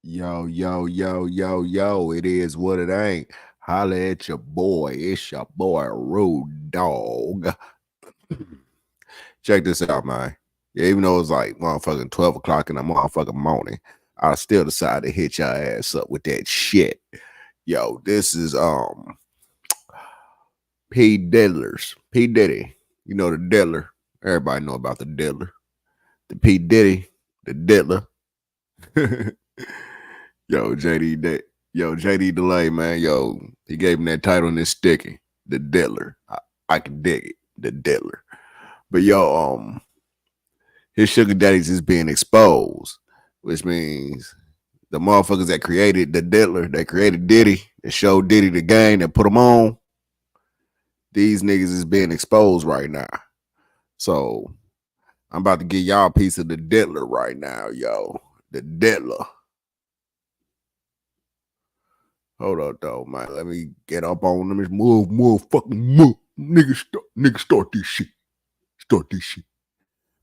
Yo, yo, yo, yo, yo, it is what it ain't. Holla at your boy. It's your boy, Rude Dog. Check this out, man. Yeah, even though it's like motherfucking 12 o'clock in the motherfucking morning, I still decided to hit your ass up with that shit. Yo, this is P-Diddlers. P-Diddy. You know the diddler. Everybody know about the diddler. The P-Diddy, the diddler. Yo, JD Delay, man. Yo, he gave him that title and it's sticky. The Diddler. I can dig it. The Diddler. But his sugar daddies is being exposed, which means the motherfuckers that created the Diddler, that created Diddy, that showed Diddy the game, that put him on, these niggas is being exposed right now. So I'm about to give y'all a piece of the Diddler right now, yo. The Diddler. Hold up, though, man. Let me get up on them. Fucking move. Nigga, start this shit. Start this shit.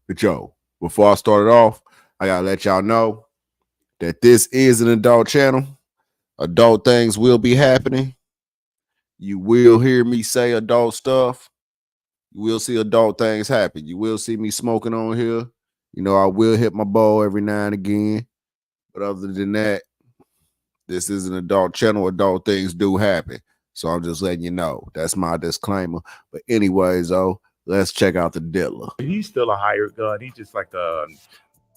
But yo, before I start it off, I gotta let y'all know that this is an adult channel. Adult things will be happening. You will hear me say adult stuff. You will see adult things happen. You will see me smoking on here. You know, I will hit my bowl every now and again. But other than that, this is an adult channel. Adult things do happen. So I'm just letting you know. That's my disclaimer. But anyways, though, let's check out the Diddler. He's still a hired gun. He's just like a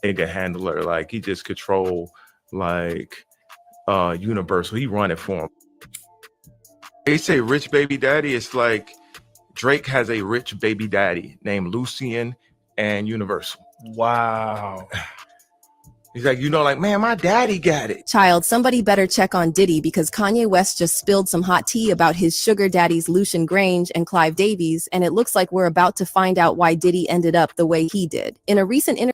nigga handler. Like he just control like Universal. He run it for him. They say rich baby daddy. It's like Drake has a rich baby daddy named Lucian and Universal. Wow. He's like, like, man, my daddy got it. Child, somebody better check on Diddy because Kanye West just spilled some hot tea about his sugar daddies Lucian Grange and Clive Davies, and it looks like we're about to find out why Diddy ended up the way he did. In a recent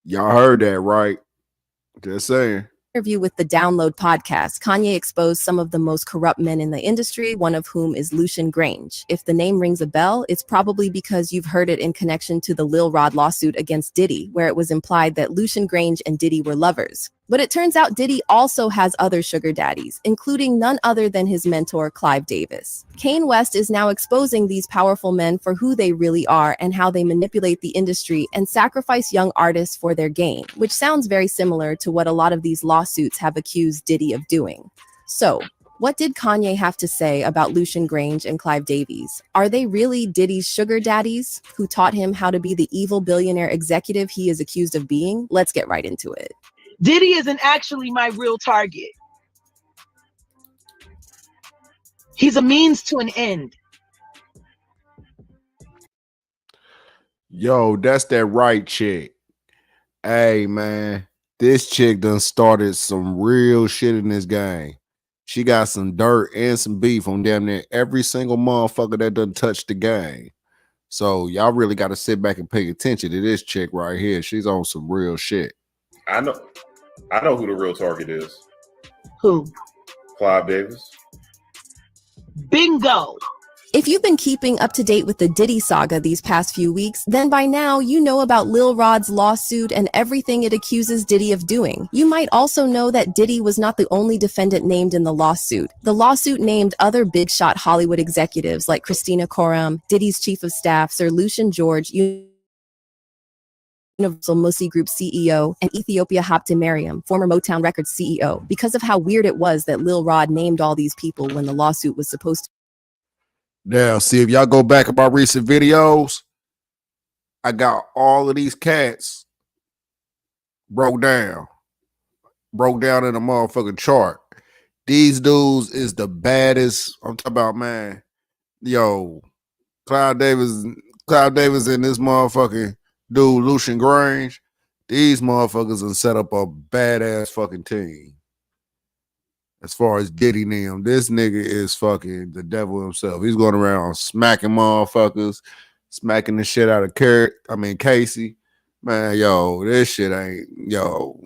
Y'all heard that, right? Just saying. interview with the Download podcast, Kanye exposed some of the most corrupt men in the industry, one of whom is Lucian Grange. If the name rings a bell, it's probably because you've heard it in connection to the Lil Rod lawsuit against Diddy, where it was implied that Lucian Grange and Diddy were lovers. But it turns out Diddy also has other sugar daddies, including none other than his mentor, Clive Davis. Kanye West is now exposing these powerful men for who they really are and how they manipulate the industry and sacrifice young artists for their gain, which sounds very similar to what a lot of these lawsuits have accused Diddy of doing. So, what did Kanye have to say about Lucian Grange and Clive Davies? Are they really Diddy's sugar daddies who taught him how to be the evil billionaire executive he is accused of being? Let's get right into it. Diddy isn't actually my real target. He's a means to an end. Yo, that's that right chick. Hey, man, this chick done started some real shit in this game. She got some dirt and some beef on damn near every single motherfucker that done touched the game. So y'all really got to sit back and pay attention to this chick right here. She's on some real shit. I know who the real target is. Who? Clive Davis. Bingo. If you've been keeping up to date with the Diddy saga these past few weeks, then by now you know about Lil Rod's lawsuit and everything it accuses Diddy of doing. You might also know that Diddy was not the only defendant named in the lawsuit. The lawsuit named other big shot Hollywood executives like Christina Koram, Diddy's chief of staff, Sir Lucian George, Universal Musi Group CEO, and Ethiopia Habte Mariam, former Motown Records CEO, because of how weird it was that Lil Rod named all these people when the lawsuit was supposed to. Now, see, if y'all go back about recent videos, I got all of these cats broke down in a motherfucking chart. These dudes is the baddest. I'm talking about, man. Yo, Clive Davis and this motherfucking dude, Lucian Grange. These motherfuckers done set up a badass fucking team. As far as Diddy and them, this nigga is fucking the devil himself. He's going around smacking motherfuckers, smacking the shit out of Casey. Man, yo, this shit ain't, yo.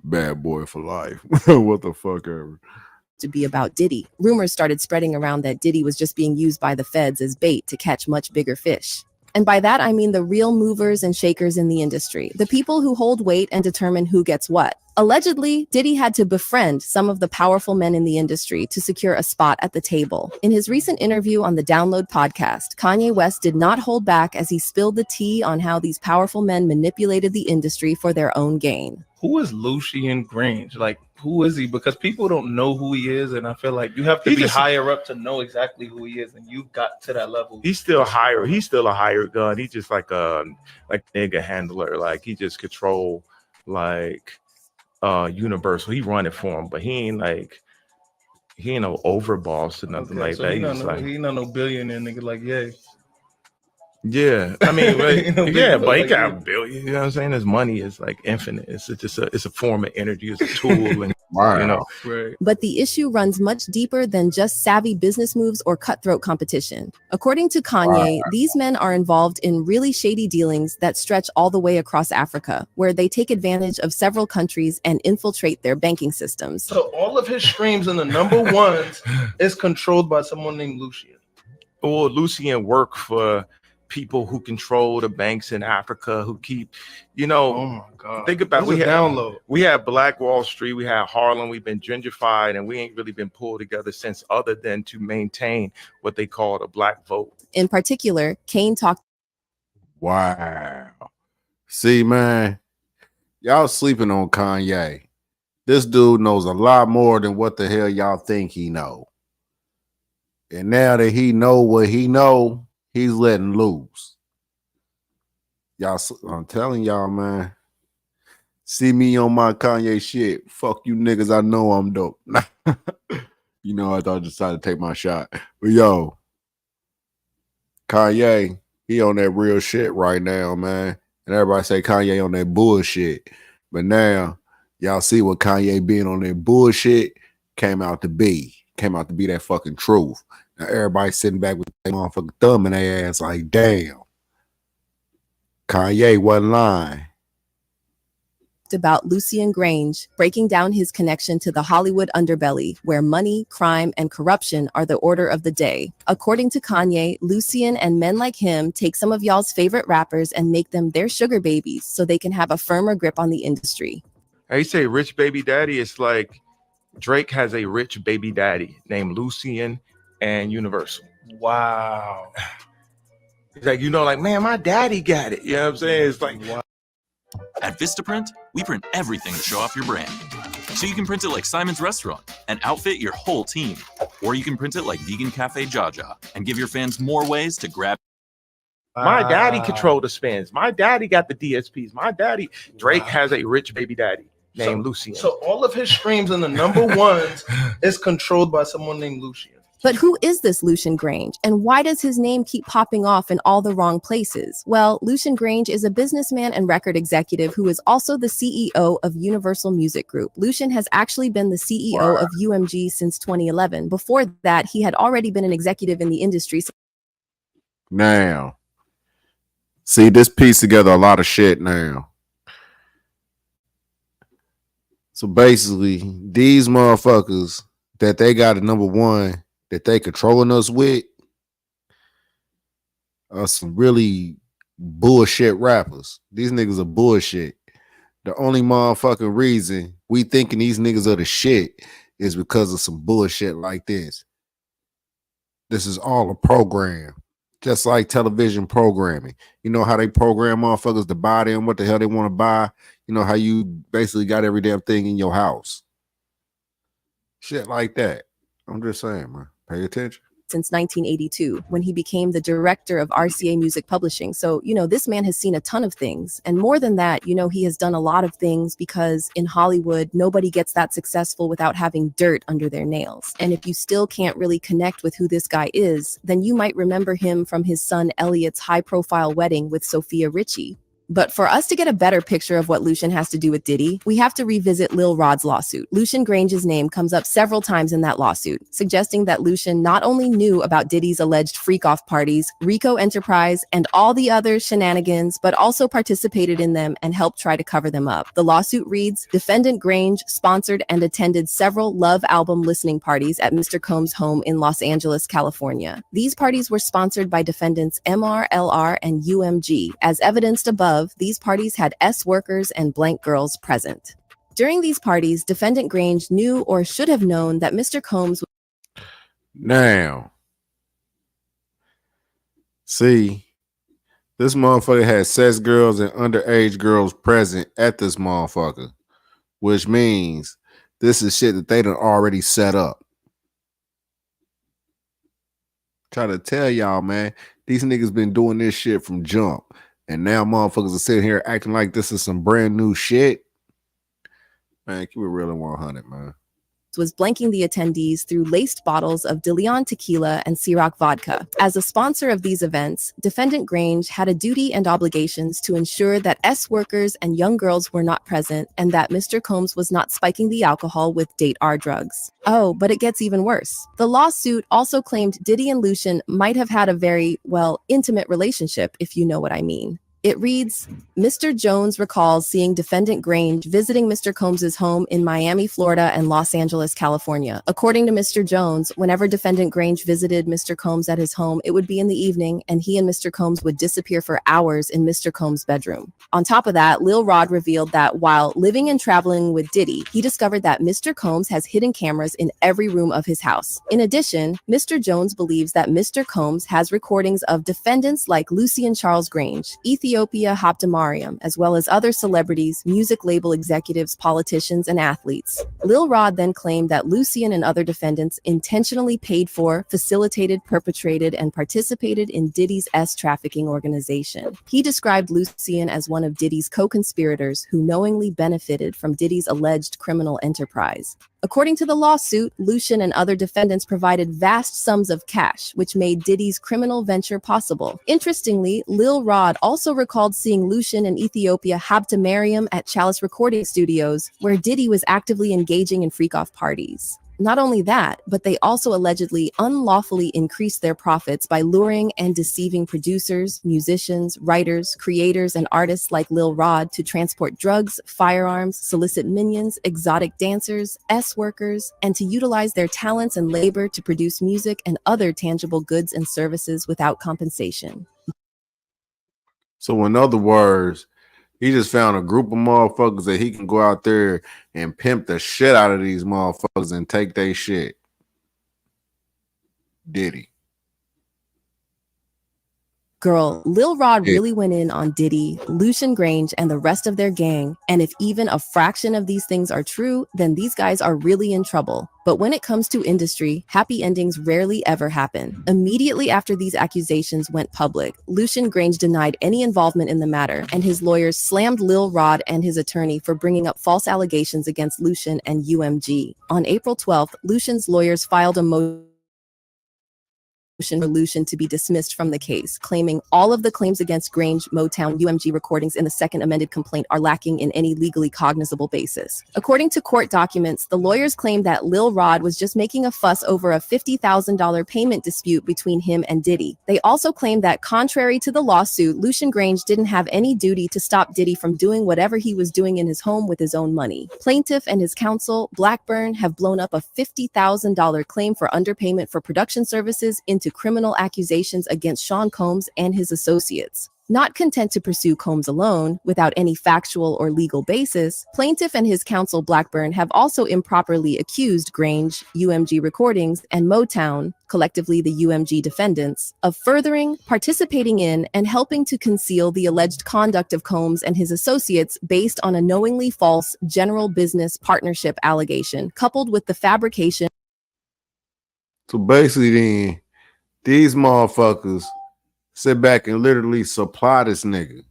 Bad boy for life. What the fuck ever. To be about Diddy. Rumors started spreading around that Diddy was just being used by the feds as bait to catch much bigger fish. And by that, I mean the real movers and shakers in the industry, the people who hold weight and determine who gets what. Allegedly, Diddy had to befriend some of the powerful men in the industry to secure a spot at the table. In his recent interview on the Download podcast, Kanye West did not hold back as he spilled the tea on how these powerful men manipulated the industry for their own gain. Who is Lucian Grange? Like, who is he? Because people don't know who he is, and I feel like you have to be higher up to know exactly who he is, and you got to that level. He's still higher. He's still a hired gun. He's just like a nigga handler. Like he just control like Universal. He run it for him, but he ain't no overboss or nothing like so that. He not no billionaire nigga like Yeah, I mean, Yeah, but he got a billion. You know what I'm saying? His money is like infinite. It's a form of energy. It's a tool, and Wow. you know. Right. But the issue runs much deeper than just savvy business moves or cutthroat competition. According to Kanye, these men are involved in really shady dealings that stretch all the way across Africa, where they take advantage of several countries and infiltrate their banking systems. So all of his streams in the number ones is controlled by someone named Lucian. Well, Lucian work for people who control the banks in Africa, who keep, Oh my God. think about This is download. We had Black Wall Street, we had Harlem, we've been gentrified, and we ain't really been pulled together since, other than to maintain what they call the black vote. In particular, Kane talked. Wow. See, man, y'all sleeping on Kanye. This dude knows a lot more than what the hell y'all think he know. And now that he know what he know, he's letting loose. Y'all, I'm telling y'all, man. See me on my Kanye shit. Fuck you niggas, I know I'm dope. You know, I thought I decided to take my shot. But yo, Kanye, he on that real shit right now, man. And everybody say Kanye on that bullshit. But now, y'all see what Kanye being on that bullshit came out to be. Came out to be that fucking truth. Now everybody sitting back with their motherfucking thumb in their ass like, damn. Kanye wasn't lying. About Lucian Grange, breaking down his connection to the Hollywood underbelly, where money, crime, and corruption are the order of the day. According to Kanye, Lucian and men like him take some of y'all's favorite rappers and make them their sugar babies so they can have a firmer grip on the industry. I say rich baby daddy. It's like Drake has a rich baby daddy named Lucian and Universal. Wow. It's like, like, man, my daddy got it. You know what I'm saying? It's like, wow. At Vistaprint, we print everything to show off your brand. So you can print it like Simon's Restaurant and outfit your whole team. Or you can print it like Vegan Cafe Jaja and give your fans more ways to grab. My daddy controlled the spins. My daddy got the DSPs. My daddy, Drake has a rich baby daddy named Lucian. So all of his streams in the number ones is controlled by someone named Lucian. But who is this Lucian Grange, and why does his name keep popping off in all the wrong places? Well, Lucian Grange is a businessman and record executive who is also the CEO of Universal Music Group. Lucian has actually been the CEO of UMG since 2011. Before that, he had already been an executive in the industry. Now, see, this piece together a lot of shit now. So basically, these motherfuckers that they got at number one that they controlling us with are some really bullshit rappers. These niggas are bullshit. The only motherfucking reason we thinking these niggas are the shit is because of some bullshit like this. This is all a program. Just like television programming. You know how they program motherfuckers to buy them what the hell they want to buy? You know how you basically got every damn thing in your house. Shit like that. I'm just saying, man. Pay attention. Since 1982, when he became the director of RCA Music Publishing. So, this man has seen a ton of things. And more than that, he has done a lot of things because in Hollywood, nobody gets that successful without having dirt under their nails. And if you still can't really connect with who this guy is, then you might remember him from his son Elliot's high-profile wedding with Sophia Richie. But for us to get a better picture of what Lucian has to do with Diddy, we have to revisit Lil Rod's lawsuit. Lucian Grange's name comes up several times in that lawsuit, suggesting that Lucian not only knew about Diddy's alleged freak-off parties, Rico Enterprise, and all the other shenanigans, but also participated in them and helped try to cover them up. The lawsuit reads, Defendant Grange sponsored and attended several Love album listening parties at Mr. Combs' home in Los Angeles, California. These parties were sponsored by defendants MR, LR, and UMG. As evidenced above, these parties had S workers and blank girls present. During these parties, Defendant Grange knew or should have known that Mr. Combs. Now, see, this motherfucker had sex girls and underage girls present at this motherfucker, which means this is shit that they done already set up. Try to tell y'all, man, these niggas been doing this shit from jump. And now motherfuckers are sitting here acting like this is some brand new shit. Man, keep it real and 100, man. Was blanking the attendees through laced bottles of De Leon tequila and Ciroc vodka. As a sponsor of these events, Defendant Grange had a duty and obligations to ensure that S workers and young girls were not present and that Mr. Combs was not spiking the alcohol with Date R drugs. Oh, but it gets even worse. The lawsuit also claimed Diddy and Lucian might have had a very, well, intimate relationship, if you know what I mean. It reads, Mr. Jones recalls seeing Defendant Grange visiting Mr. Combs' home in Miami, Florida, and Los Angeles, California. According to Mr. Jones, whenever Defendant Grange visited Mr. Combs at his home, it would be in the evening, and he and Mr. Combs would disappear for hours in Mr. Combs' bedroom. On top of that, Lil Rod revealed that while living and traveling with Diddy, he discovered that Mr. Combs has hidden cameras in every room of his house. In addition, Mr. Jones believes that Mr. Combs has recordings of defendants like Lucian Charles Grange, Ethiopia Habtemariam, as well as other celebrities, music label executives, politicians, and athletes. Lil Rod then claimed that Lucian and other defendants intentionally paid for, facilitated, perpetrated, and participated in Diddy's S trafficking organization. He described Lucian as one of Diddy's co-conspirators who knowingly benefited from Diddy's alleged criminal enterprise. According to the lawsuit, Lucian and other defendants provided vast sums of cash, which made Diddy's criminal venture possible. Interestingly, Lil Rod also recalled seeing Lucian in Ethiopia Habtemariam at Chalice Recording Studios, where Diddy was actively engaging in freak-off parties. Not only that, but they also allegedly unlawfully increased their profits by luring and deceiving producers, musicians, writers, creators, and artists like Lil Rod to transport drugs, firearms, solicit minions, exotic dancers, S workers, and to utilize their talents and labor to produce music and other tangible goods and services without compensation. So in other words, he just found a group of motherfuckers that he can go out there and pimp the shit out of these motherfuckers and take their shit. Diddy. Girl, Lil Rod really went in on Diddy, Lucian Grange, and the rest of their gang, and if even a fraction of these things are true, then these guys are really in trouble. But when it comes to industry, happy endings rarely ever happen. Immediately after these accusations went public, Lucian Grange denied any involvement in the matter, and his lawyers slammed Lil Rod and his attorney for bringing up false allegations against Lucian and UMG. On April 12th, Lucian's lawyers filed a motion for Lucian to be dismissed from the case, claiming all of the claims against Grange, Motown, UMG recordings in the second amended complaint are lacking in any legally cognizable basis. According to court documents, the lawyers claimed that Lil Rod was just making a fuss over a $50,000 payment dispute between him and Diddy. They also claimed that contrary to the lawsuit, Lucian Grange didn't have any duty to stop Diddy from doing whatever he was doing in his home with his own money. Plaintiff and his counsel, Blackburn, have blown up a $50,000 claim for underpayment for production services into criminal accusations against Sean Combs and his associates. Not content to pursue Combs alone, without any factual or legal basis, plaintiff and his counsel Blackburn have also improperly accused Grange, UMG Recordings, and Motown, collectively the UMG defendants, of furthering, participating in, and helping to conceal the alleged conduct of Combs and his associates based on a knowingly false general business partnership allegation, coupled with the fabrication. So basically then, these motherfuckers sit back and literally supply this nigga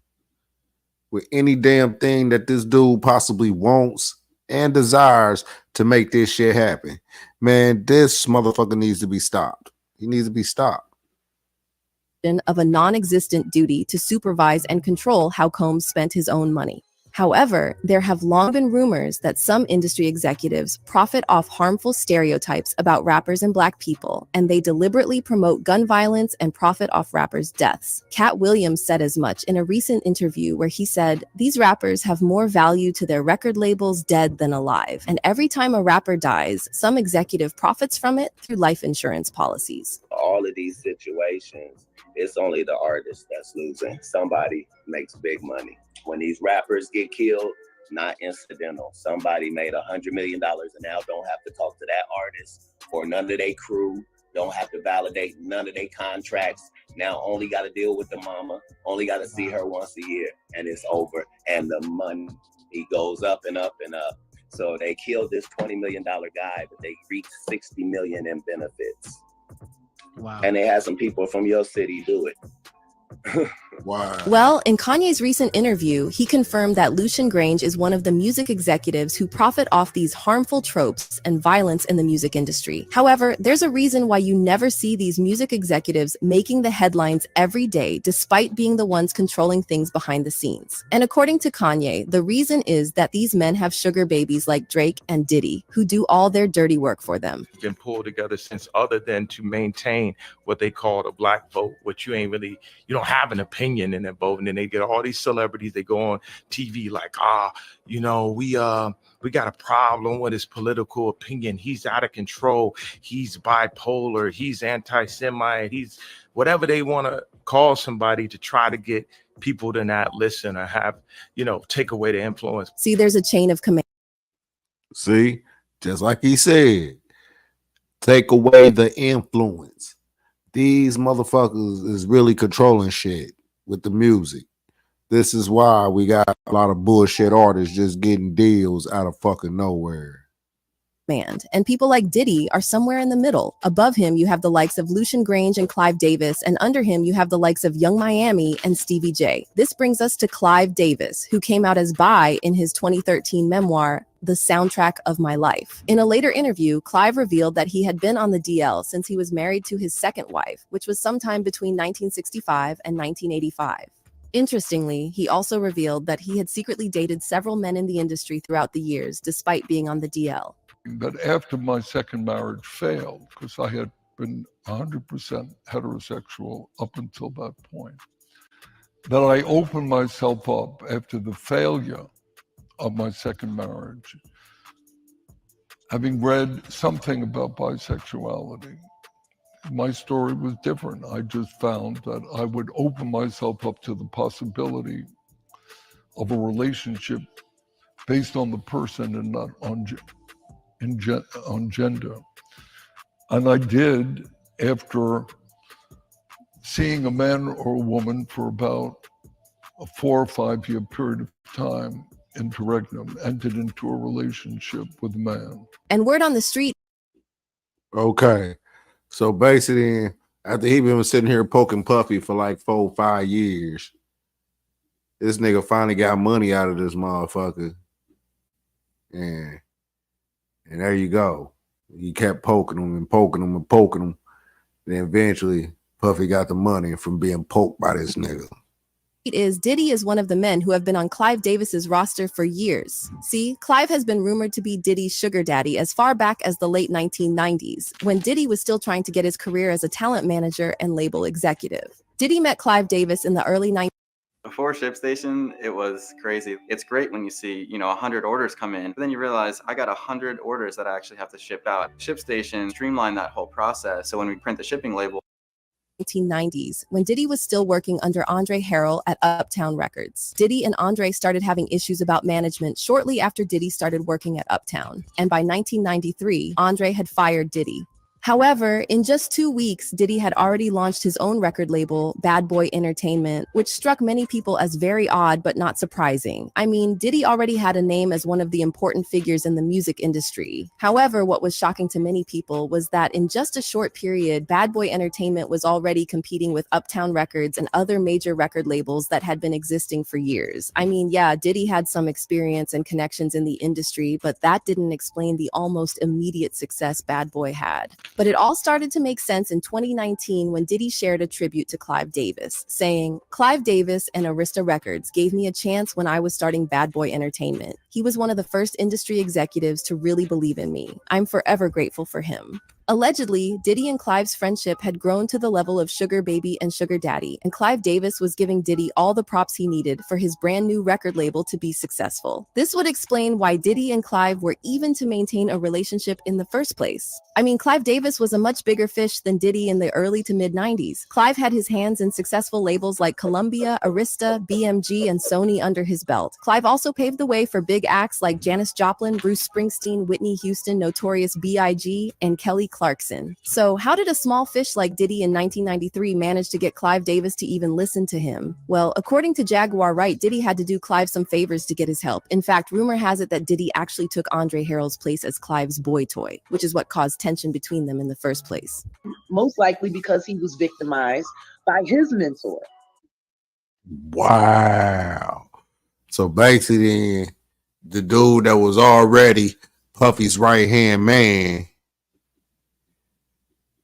with any damn thing that this dude possibly wants and desires to make this shit happen. Man, this motherfucker needs to be stopped. He needs to be stopped. of a non-existent duty to supervise and control how Combs spent his own money. However, there have long been rumors that some industry executives profit off harmful stereotypes about rappers and Black people, and they deliberately promote gun violence and profit off rappers' deaths. Cat Williams said as much in a recent interview where he said, "These rappers have more value to their record labels dead than alive, and every time a rapper dies, some executive profits from it through life insurance policies." All of these situations, it's only the artist that's losing. Somebody makes big money. When these rappers get killed, not incidental. Somebody made $100 million and now don't have to talk to that artist or none of their crew, don't have to validate none of their contracts. Now only got to deal with the mama, only got to see her once a year, and it's over. And the money goes up and up and up. So they killed this $20 million guy, but they reached $60 million in benefits. Wow. And they had some people from your city do it. Wow. Well, in Kanye's recent interview, he confirmed that Lucian Grange is one of the music executives who profit off these harmful tropes and violence in the music industry. However, there's a reason why you never see these music executives making the headlines every day, despite being the ones controlling things behind the scenes. And according to Kanye, the reason is that these men have sugar babies like Drake and Diddy, who do all their dirty work for them. Been pulled together since, other than to maintain what they call the Black vote, which you don't have an opinion in that vote. And then they get all these celebrities, they go on TV like, we got a problem with his political opinion. He's out of control. He's bipolar. He's anti-Semite. He's whatever they want to call somebody to try to get people to not listen or have, take away the influence. See, there's a chain of command. See, just like he said, take away the influence. These motherfuckers is really controlling shit with the music. This is why we got a lot of bullshit artists just getting deals out of fucking nowhere. And people like Diddy are somewhere in the middle. Above him, you have the likes of Lucian Grange and Clive Davis, and under him, you have the likes of Young Miami and Stevie J. This brings us to Clive Davis, who came out as bi in his 2013 memoir, The Soundtrack of My Life. In a later interview, Clive revealed that he had been on the DL since he was married to his second wife, which was sometime between 1965 and 1985. Interestingly, he also revealed that he had secretly dated several men in the industry throughout the years, despite being on the DL. But after my second marriage failed, because I had been 100% heterosexual up until that point, that I opened myself up after the failure of my second marriage, having read something about bisexuality. My story was different. I just found that I would open myself up to the possibility of a relationship based on the person and not on gender. And I did, after seeing a man or a woman for about a 4 or 5 year period of time, interregnum, entered into a relationship with a man. And word on the street. Okay. So basically, after he been sitting here poking Puffy for like 4 or 5 years, this nigga finally got money out of this motherfucker. And there you go. He kept poking him and poking him and poking him. Then eventually, Puffy got the money from being poked by this nigga. Diddy is one of the men who have been on Clive Davis's roster for years. See, Clive has been rumored to be Diddy's sugar daddy as far back as the late 1990s, when Diddy was still trying to get his career as a talent manager and label executive. Diddy met Clive Davis in the early 90s. Before ShipStation, it was crazy. It's great when you see, 100 orders come in, but then you realize I got 100 orders that I actually have to ship out. ShipStation streamlined that whole process. So when we print the shipping label, 1990s, when Diddy was still working under Andre Harrell at Uptown Records. Diddy and Andre started having issues about management shortly after Diddy started working at Uptown. And by 1993, Andre had fired Diddy. However, in just 2 weeks, Diddy had already launched his own record label, Bad Boy Entertainment, which struck many people as very odd but not surprising. I mean, Diddy already had a name as one of the important figures in the music industry. However, what was shocking to many people was that in just a short period, Bad Boy Entertainment was already competing with Uptown Records and other major record labels that had been existing for years. I mean, yeah, Diddy had some experience and connections in the industry, but that didn't explain the almost immediate success Bad Boy had. But it all started to make sense in 2019 when Diddy shared a tribute to Clive Davis, saying, "Clive Davis and Arista Records gave me a chance when I was starting Bad Boy Entertainment. He was one of the first industry executives to really believe in me. I'm forever grateful for him." Allegedly, Diddy and Clive's friendship had grown to the level of sugar baby and sugar daddy, and Clive Davis was giving Diddy all the props he needed for his brand new record label to be successful. This would explain why Diddy and Clive were even to maintain a relationship in the first place. I mean, Clive Davis was a much bigger fish than Diddy in the early to mid 90s. Clive had his hands in successful labels like Columbia, Arista, BMG, and Sony under his belt. Clive also paved the way for big acts like Janis Joplin, Bruce Springsteen, Whitney Houston, Notorious B.I.G., and Kelly Clarkson. So how did a small fish like Diddy in 1993 manage to get Clive Davis to even listen to him? Well, according to Jaguar Wright, Diddy had to do Clive some favors to get his help. In fact, rumor has it that Diddy actually took Andre Harrell's place as Clive's boy toy, which is what caused tension between them in the first place. Most likely because he was victimized by his mentor. Wow. So basically, the dude that was already Puffy's right-hand man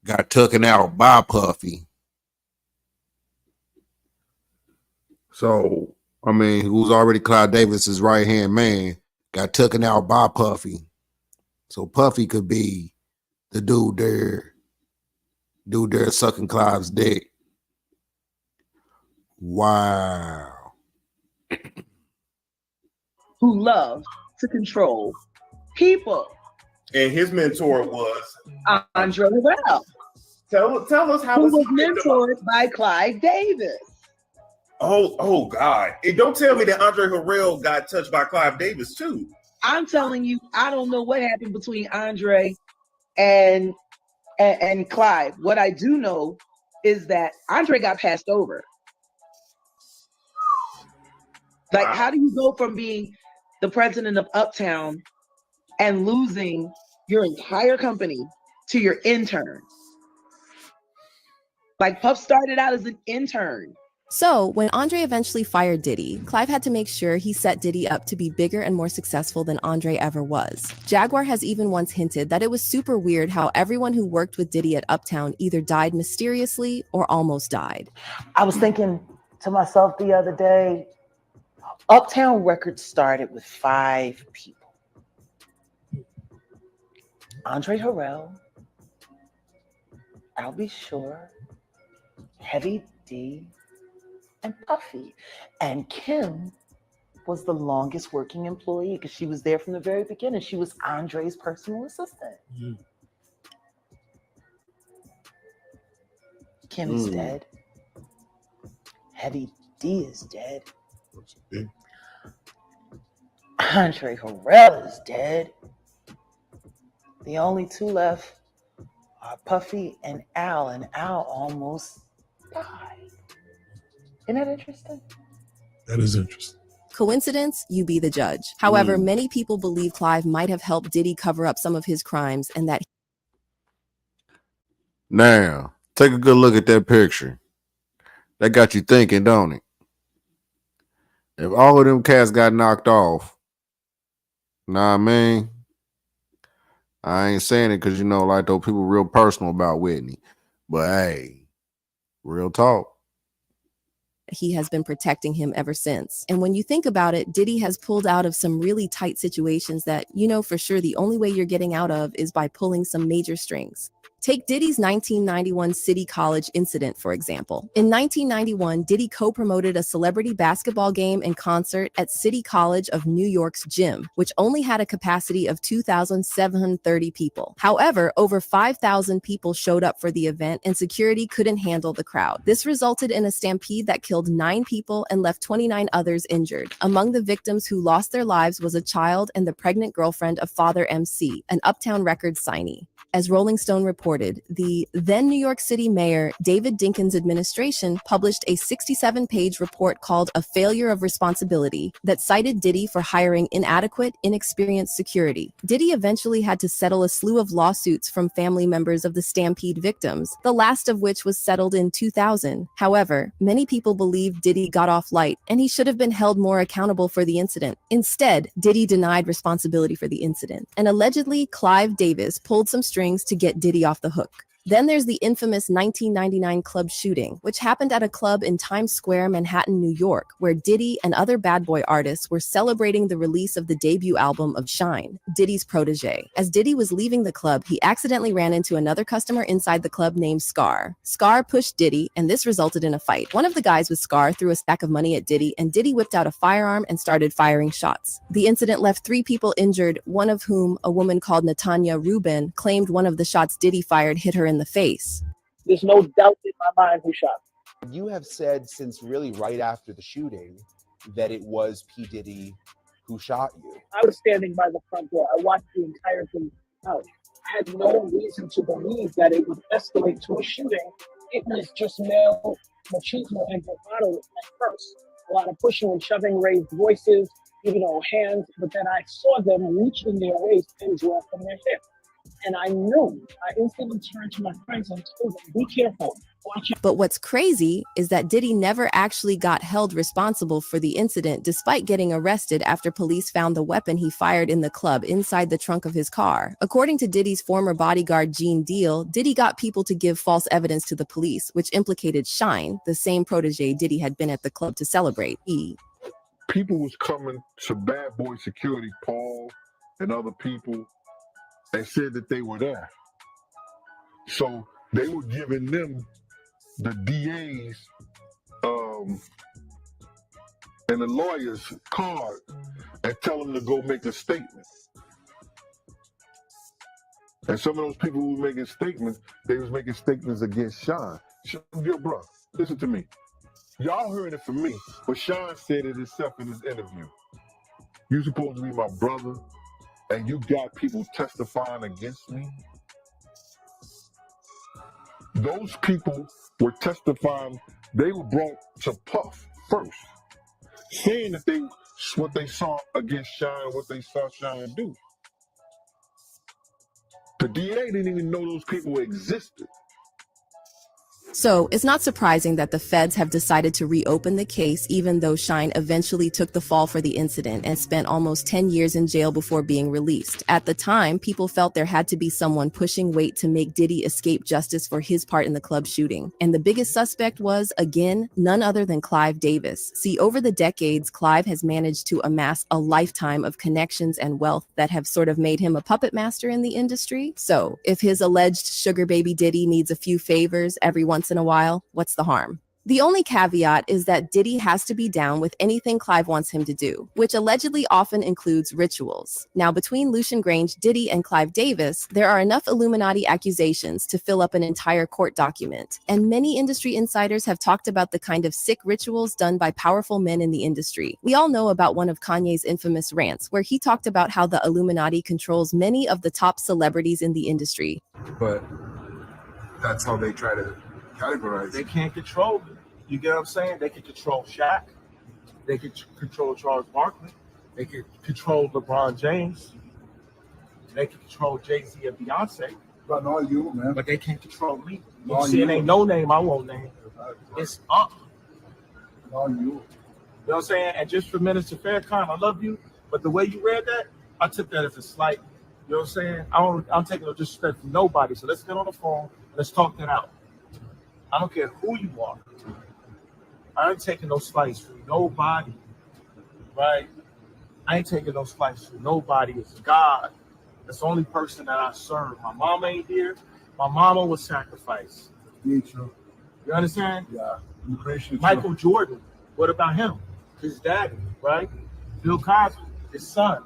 got taken out by Puffy. So, I mean, who was already Clive Davis's right-hand man got taken out by Puffy. So Puffy could be the dude there sucking Clive's dick. Wow. Who loved to control people. And his mentor was Andre Harrell. Tell us how who was mentored by Clive Davis. Oh God. And don't tell me that Andre Harrell got touched by Clive Davis too. I'm telling you, I don't know what happened between Andre and Clive. What I do know is that Andre got passed over. Like, how do you go from being the president of Uptown and losing your entire company to your intern? Like, Puff started out as an intern. So, when Andre eventually fired Diddy, Clive had to make sure he set Diddy up to be bigger and more successful than Andre ever was. Jaguar has even once hinted that it was super weird how everyone who worked with Diddy at Uptown either died mysteriously or almost died. I was thinking to myself the other day, Uptown Records started with 5 people. Andre Harrell, I'll Be Sure, Heavy D, and Puffy. And Kim was the longest working employee because she was there from the very beginning. She was Andre's personal assistant. Kim is dead. Heavy D is dead. Andre Harrell is dead. The only 2 left are Puffy and Al almost died. Isn't that interesting? That is interesting. Coincidence? You be the judge. However, many people believe Clive might have helped Diddy cover up some of his crimes and that. Now, take a good look at that picture. That got you thinking, don't it? If all of them cats got knocked off, know what I mean? I ain't saying it because, like those people real personal about Whitney. But hey, real talk. He has been protecting him ever since. And when you think about it, Diddy has pulled out of some really tight situations that, for sure the only way you're getting out of is by pulling some major strings. Take Diddy's 1991 City College incident, for example. In 1991, Diddy co-promoted a celebrity basketball game and concert at City College of New York's gym, which only had a capacity of 2,730 people. However, over 5,000 people showed up for the event and security couldn't handle the crowd. This resulted in a stampede that killed 9 people and left 29 others injured. Among the victims who lost their lives was a child and the pregnant girlfriend of Father MC, an Uptown Records signee. As Rolling Stone reported, the then New York City mayor, David Dinkins' administration, published a 67-page report called A Failure of Responsibility that cited Diddy for hiring inadequate, inexperienced security. Diddy eventually had to settle a slew of lawsuits from family members of the stampede victims, the last of which was settled in 2000. However, many people believe Diddy got off light and he should have been held more accountable for the incident. Instead, Diddy denied responsibility for the incident, and allegedly Clive Davis pulled some strings strings to get Diddy off the hook. Then there's the infamous 1999 club shooting, which happened at a club in Times Square, Manhattan, New York, where Diddy and other bad boy artists were celebrating the release of the debut album of Shine, Diddy's protege. As Diddy was leaving the club, he accidentally ran into another customer inside the club named Scar. Scar pushed Diddy, and this resulted in a fight. One of the guys with Scar threw a stack of money at Diddy, and Diddy whipped out a firearm and started firing shots. The incident left 3 people injured, one of whom, a woman called Natanya Rubin, claimed one of the shots Diddy fired hit her in the face. There's no doubt in my mind who shot. You have said since really right after the shooting that it was P-Diddy who shot you. I was standing by the front door. I watched the entire thing out. I had no reason to believe that it would escalate to a shooting. It was just male machismo and bravado at first. A lot of pushing and shoving, raised voices, even on hands. But then I saw them reach in their waist and draw from their hip. And I knew. I instantly turned to my friends and told them, be careful. Watch out. But what's crazy is that Diddy never actually got held responsible for the incident, despite getting arrested after police found the weapon he fired in the club inside the trunk of his car. According to Diddy's former bodyguard, Gene Deal, Diddy got people to give false evidence to the police, which implicated Shine, the same protege Diddy had been at the club to celebrate. People was coming to Bad Boy Security, Paul and other people, and said that they were there. So they were giving them the DA's and the lawyer's card and tell them to go make a statement. And some of those people who were making statements, they was making statements against Sean. Yo, bro, listen to me. Y'all heard it from me, but Sean said it himself in his interview. You supposed to be my brother, and you got people testifying against me? Those people were testifying, they were brought to Puff first, saying that what they saw against Shine, what they saw Shine do. The DA didn't even know those people existed. So it's not surprising that the feds have decided to reopen the case, even though Shine eventually took the fall for the incident and spent almost 10 years in jail before being released. At the time, people felt there had to be someone pushing weight to make Diddy escape justice for his part in the club shooting. And the biggest suspect was, again, none other than Clive Davis. See, over the decades, Clive has managed to amass a lifetime of connections and wealth that have sort of made him a puppet master in the industry. So if his alleged sugar baby Diddy needs a few favors every once in a while, what's the harm? The only caveat is that Diddy has to be down with anything Clive wants him to do, which allegedly often includes rituals. Now, between Lucian Grange, Diddy, and Clive Davis, there are enough Illuminati accusations to fill up an entire court document. And many industry insiders have talked about the kind of sick rituals done by powerful men in the industry. We all know about one of Kanye's infamous rants, where he talked about how the Illuminati controls many of the top celebrities in the industry. But that's how they try to categorize. They can't control it. You get what I'm saying? They can control Shaq. They can control Charles Barkley. They can control LeBron James. They can control Jay-Z and Beyonce. But not you, man. But they can't control me. You see, it ain't no name I won't name. It's up. Not you. You know what I'm saying? And just for Minister Farrakhan, I love you. But the way you read that, I took that as a slight. You know what I'm saying? I'm taking no disrespect from nobody. So let's get on the phone. Let's talk that out. I don't care who you are. I ain't taking no slice from nobody, right? I ain't taking no slice from nobody. It's God. That's the only person that I serve. My mom ain't here. My mama was sacrificed. Yeah, true. You understand? Yeah. Michael Jordan, what about him? His daddy, right? Bill Cosby, his son,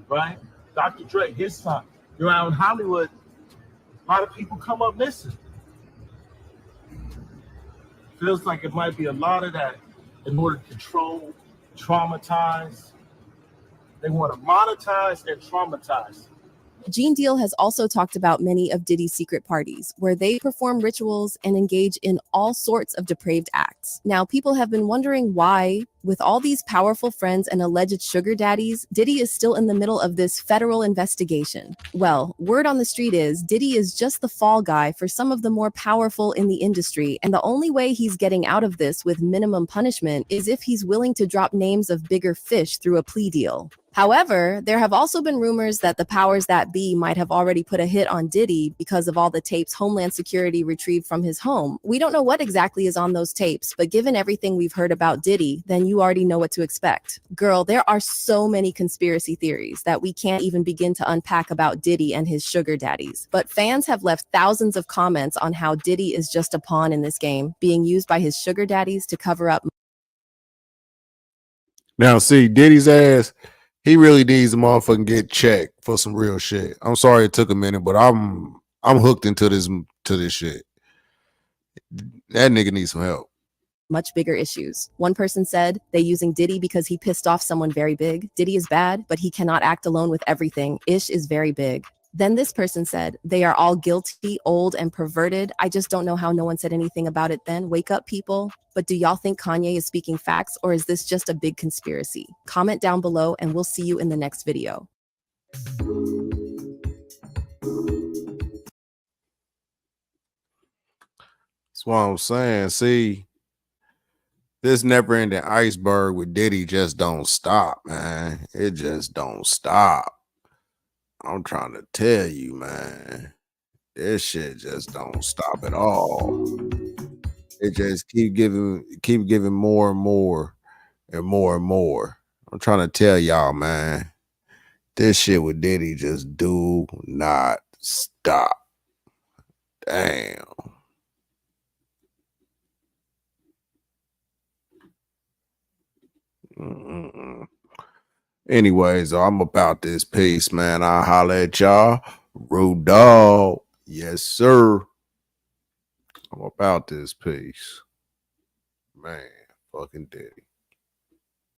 right? Dr. Dre, his son. You're out in Hollywood, a lot of people come up missing. Feels like it might be a lot of that in order to control, traumatize. They want to monetize and traumatize. Gene Deal has also talked about many of Diddy's secret parties, where they perform rituals and engage in all sorts of depraved acts. Now, people have been wondering why, with all these powerful friends and alleged sugar daddies, Diddy is still in the middle of this federal investigation. Well, word on the street is Diddy is just the fall guy for some of the more powerful in the industry, and the only way he's getting out of this with minimum punishment is if he's willing to drop names of bigger fish through a plea deal. However, there have also been rumors that the powers that be might have already put a hit on Diddy because of all the tapes Homeland Security retrieved from his home. We don't know what exactly is on those tapes, but given everything we've heard about Diddy, then you already know what to expect. Girl, there are so many conspiracy theories that we can't even begin to unpack about Diddy and his sugar daddies. But fans have left thousands of comments on how Diddy is just a pawn in this game, being used by his sugar daddies to cover up. Now, see, Diddy's ass, he really needs to motherfucking get checked for some real shit. I'm sorry it took a minute, but I'm hooked into this shit. That nigga needs some help. Much bigger issues. One person said they using Diddy because he pissed off someone very big. Diddy is bad, but he cannot act alone with everything. Ish is very big. Then this person said they are all guilty, old, and perverted. I just don't know how no one said anything about it then. Wake up, people. But do y'all think Kanye is speaking facts, or is this just a big conspiracy? Comment down below and we'll see you in the next video. That's what I'm saying. See, this never-ending iceberg with Diddy just don't stop, man. It just don't stop. I'm trying to tell you, man. This shit just don't stop at all. It just keep giving more and more and more and more. I'm trying to tell y'all, man. This shit with Diddy just do not stop. Damn. Anyways, I'm about this piece, man. I'll holler at y'all. Rude dog. Yes, sir. I'm about this piece. Man, fucking Diddy.